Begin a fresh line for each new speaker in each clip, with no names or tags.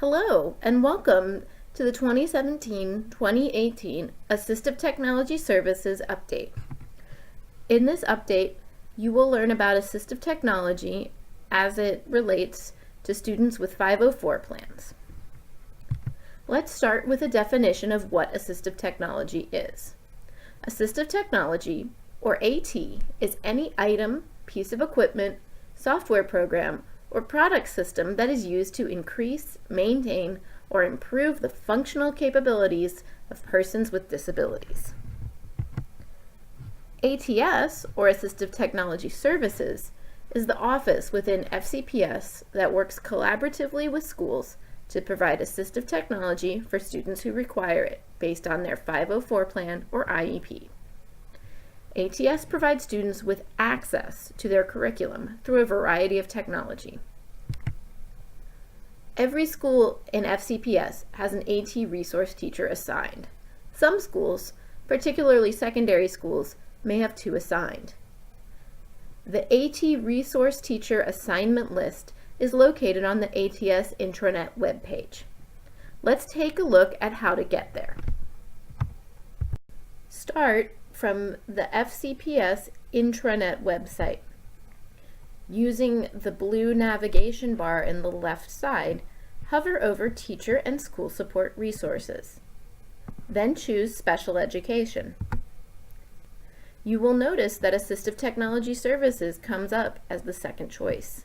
Hello, and welcome to the 2017-2018 Assistive Technology Services Update. In this update, you will learn about assistive technology as it relates to students with 504 plans. Let's start with a definition of what assistive technology is. Assistive technology, or AT, is any item, piece of equipment, software program, or product system that is used to increase, maintain, or improve the functional capabilities of persons with disabilities. ATS, or Assistive Technology Services, is the office within FCPS that works collaboratively with schools to provide assistive technology for students who require it based on their 504 plan or IEP. ATS provides students with access to their curriculum through a variety of technology. Every school in FCPS has an AT resource teacher assigned. Some schools, particularly secondary schools, may have two assigned. The AT resource teacher assignment list is located on the ATS intranet webpage. Let's take a look at how to get there. Start from the FCPS intranet website. Using the blue navigation bar in the left side, hover over Teacher and School Support Resources. Then choose Special Education. You will notice that Assistive Technology Services comes up as the second choice.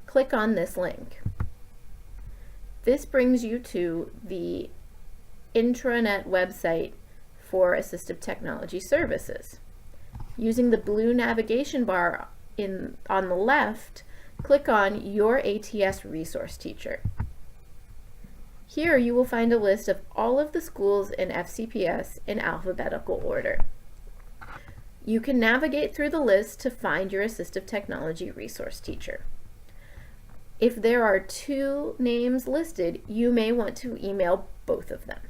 Click on this link. This brings you to the intranet website for Assistive Technology Services. Using the blue navigation bar on the left, click on Your ATS Resource Teacher. Here you will find a list of all of the schools in FCPS in alphabetical order. You can navigate through the list to find your Assistive Technology Resource Teacher. If there are two names listed, you may want to email both of them.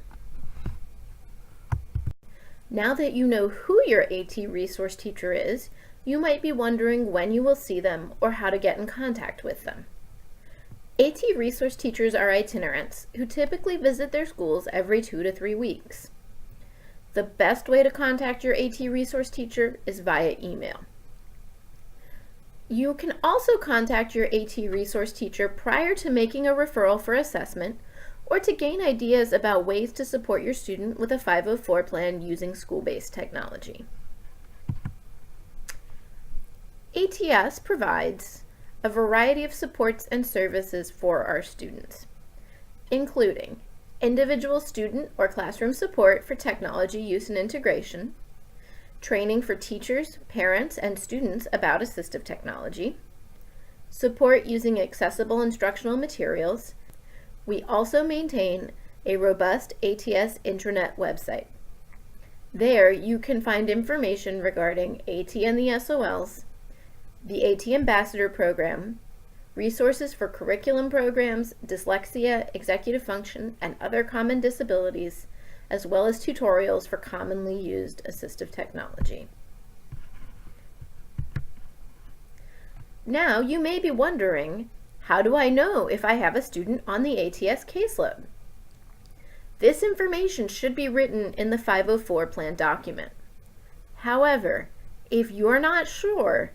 Now that you know who your AT resource teacher is, you might be wondering when you will see them or how to get in contact with them. AT resource teachers are itinerants who typically visit their schools every 2 to 3 weeks. The best way to contact your AT resource teacher is via email. You can also contact your AT resource teacher prior to making a referral for assessment or to gain ideas about ways to support your student with a 504 plan using school-based technology. ATS provides a variety of supports and services for our students, including individual student or classroom support for technology use and integration, training for teachers, parents, and students about assistive technology, support using accessible instructional materials. We also maintain a robust ATS intranet website. There you can find information regarding AT and the SOLs, the AT Ambassador Program, resources for curriculum programs, dyslexia, executive function, and other common disabilities, as well as tutorials for commonly used assistive technology. Now you may be wondering, how do I know if I have a student on the ATS caseload? This information should be written in the 504 plan document. However, if you're not sure,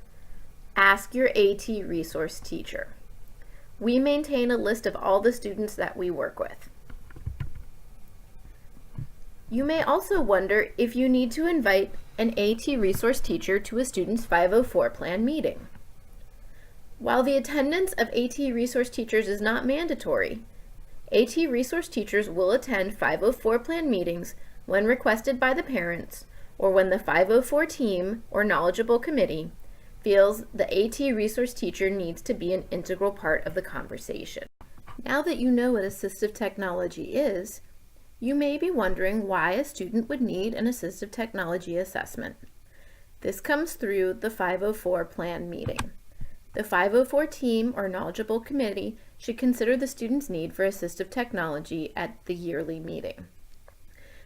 ask your AT resource teacher. We maintain a list of all the students that we work with. You may also wonder if you need to invite an AT resource teacher to a student's 504 plan meeting. While the attendance of AT resource teachers is not mandatory, AT resource teachers will attend 504 plan meetings when requested by the parents or when the 504 team or knowledgeable committee feels the AT resource teacher needs to be an integral part of the conversation. Now that you know what assistive technology is, you may be wondering why a student would need an assistive technology assessment. This comes through the 504 plan meeting. The 504 team or knowledgeable committee should consider the student's need for assistive technology at the yearly meeting.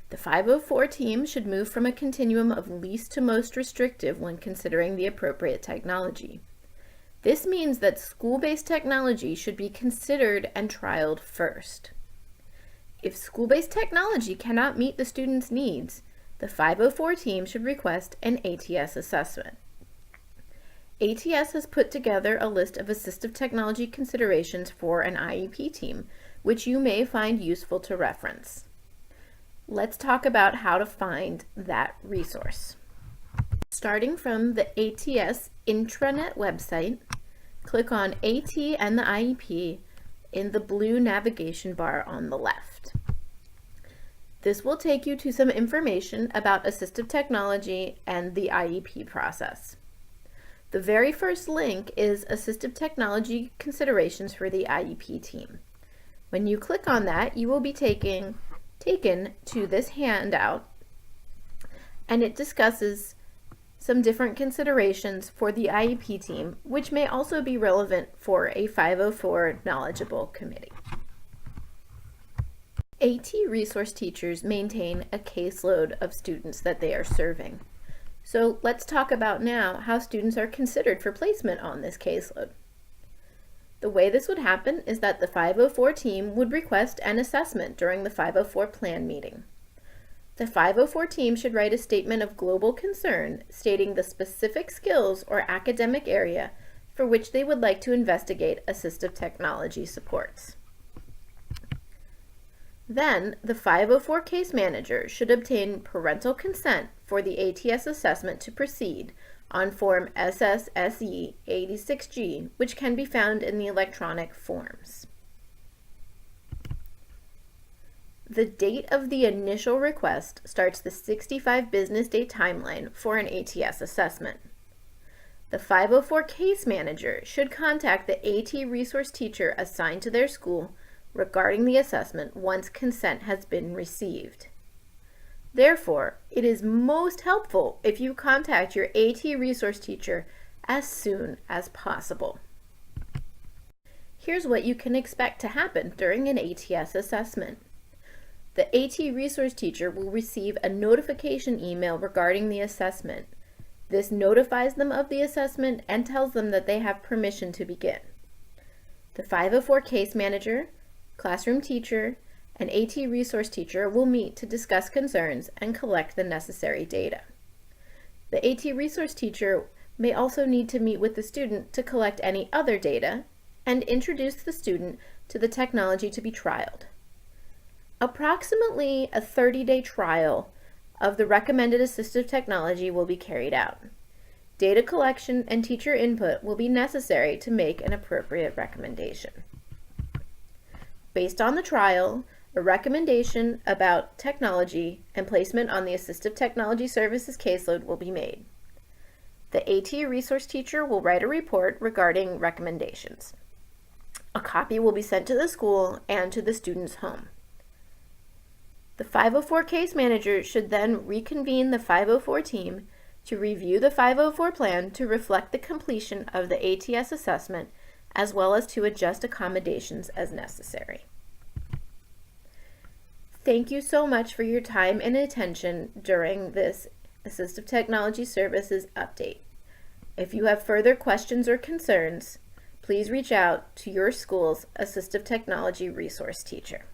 The 504 team should move from a continuum of least to most restrictive when considering the appropriate technology. This means that school-based technology should be considered and trialed first. If school-based technology cannot meet the student's needs, the 504 team should request an ATS assessment. ATS has put together a list of assistive technology considerations for an IEP team, which you may find useful to reference. Let's talk about how to find that resource. Starting from the ATS intranet website, click on AT and the IEP in the blue navigation bar on the left. This will take you to some information about assistive technology and the IEP process. The very first link is Assistive Technology Considerations for the IEP Team. When you click on that, you will be taken to this handout, and it discusses some different considerations for the IEP team, which may also be relevant for a 504 knowledgeable committee. AT resource teachers maintain a caseload of students that they are serving. So let's talk about now how students are considered for placement on this caseload. The way this would happen is that the 504 team would request an assessment during the 504 plan meeting. The 504 team should write a statement of global concern stating the specific skills or academic area for which they would like to investigate assistive technology supports. Then, the 504 case manager should obtain parental consent for the ATS assessment to proceed on Form SSSE 86G, which can be found in the electronic forms. The date of the initial request starts the 65 business day timeline for an ATS assessment. The 504 case manager should contact the AT resource teacher assigned to their school regarding the assessment once consent has been received. Therefore, it is most helpful if you contact your AT resource teacher as soon as possible. Here's what you can expect to happen during an ATS assessment. The AT resource teacher will receive a notification email regarding the assessment. This notifies them of the assessment and tells them that they have permission to begin. The 504 case manager, classroom teacher, and AT resource teacher will meet to discuss concerns and collect the necessary data. The AT resource teacher may also need to meet with the student to collect any other data and introduce the student to the technology to be trialed. Approximately a 30-day trial of the recommended assistive technology will be carried out. Data collection and teacher input will be necessary to make an appropriate recommendation. Based on the trial, a recommendation about technology and placement on the Assistive Technology Services caseload will be made. The AT resource teacher will write a report regarding recommendations. A copy will be sent to the school and to the student's home. The 504 case manager should then reconvene the 504 team to review the 504 plan to reflect the completion of the ATS assessment, as well as to adjust accommodations as necessary. Thank you so much for your time and attention during this Assistive Technology Services update. If you have further questions or concerns, please reach out to your school's Assistive Technology Resource Teacher.